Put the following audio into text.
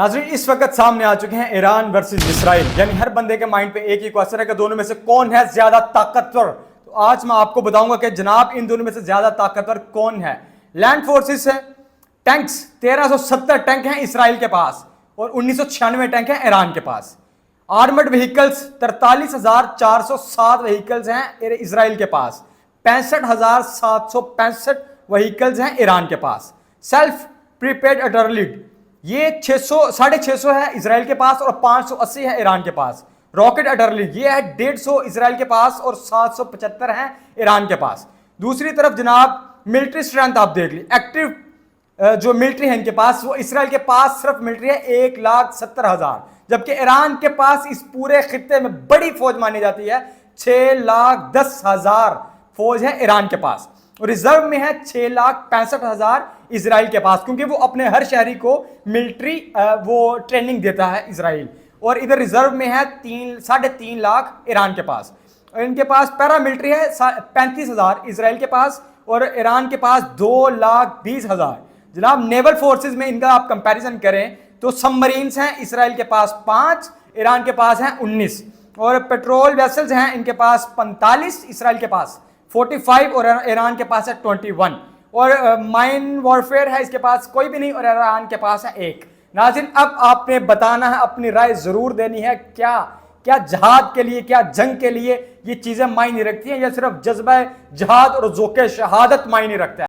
नाज़रीन, इस वक्त सामने आ चुके हैं ईरान वर्सेस इसराइल। यानी हर बंदे के माइंड पे एक ही क्वेश्चन है कि दोनों में से कौन है ज्यादा ताकतवर। तो आज मैं आपको बताऊंगा कि जनाब इन दोनों में से ज्यादा ताकतवर कौन है। लैंड फोर्सेस है, टैंक्स 1370 टैंक हैं इसराइल के पास और 1996 टैंक हैं ईरान के पास। आर्मर्ड व्हीकल्स 43,407 व्हीकल्स हैं इसराइल के पास, 65,765 व्हीकल्स हैं ईरान के पास। सेल्फ प्रीपेड आर्टिलरी ये 600 है इसराइल के पास और 580 है ईरान के पास। रॉकेट आर्टिलरी ये है 150 इसराइल के पास और 775 है ईरान के पास। दूसरी तरफ जनाब मिलिट्री स्ट्रेंथ आप देख ली, एक्टिव जो मिलिट्री है इनके पास, वो इसराइल के पास सिर्फ मिलिट्री है 1,70,000, जबकि ईरान के पास इस पूरे खित्ते में बड़ी फौज मानी जाती है 6,10,000 फौज है ईरान के पास। और रिजर्व में है 6,65,000 इसराइल के पास, क्योंकि वो अपने हर शहरी को मिलिट्री वो ट्रेनिंग देता है इसराइल। और इधर रिजर्व में है 3.5 लाख ईरान के पास। और इनके पास पैरा मिलिट्री है 35,000 इसराइल के पास और ईरान के पास 2,20,000। जनाब नेवल फोर्सेस में इनका आप कंपैरिजन करें तो सबमरीन्स हैं इसराइल के पास 5, ईरान के पास हैं 19। और पेट्रोल वेसल्स हैं इनके पास 45, इसराइल के पास 45 और ईरान के पास है 21। और माइन वॉरफेयर है इसके पास कोई भी नहीं और ईरान के पास है 1। नाज़रीन, अब आपने बताना है, अपनी राय जरूर देनी है, क्या क्या जहाद के लिए, क्या जंग के लिए ये चीजें मायने रखती हैं या सिर्फ जज्बा जहाद और ज़ौक़ शहादत मायने रखता है।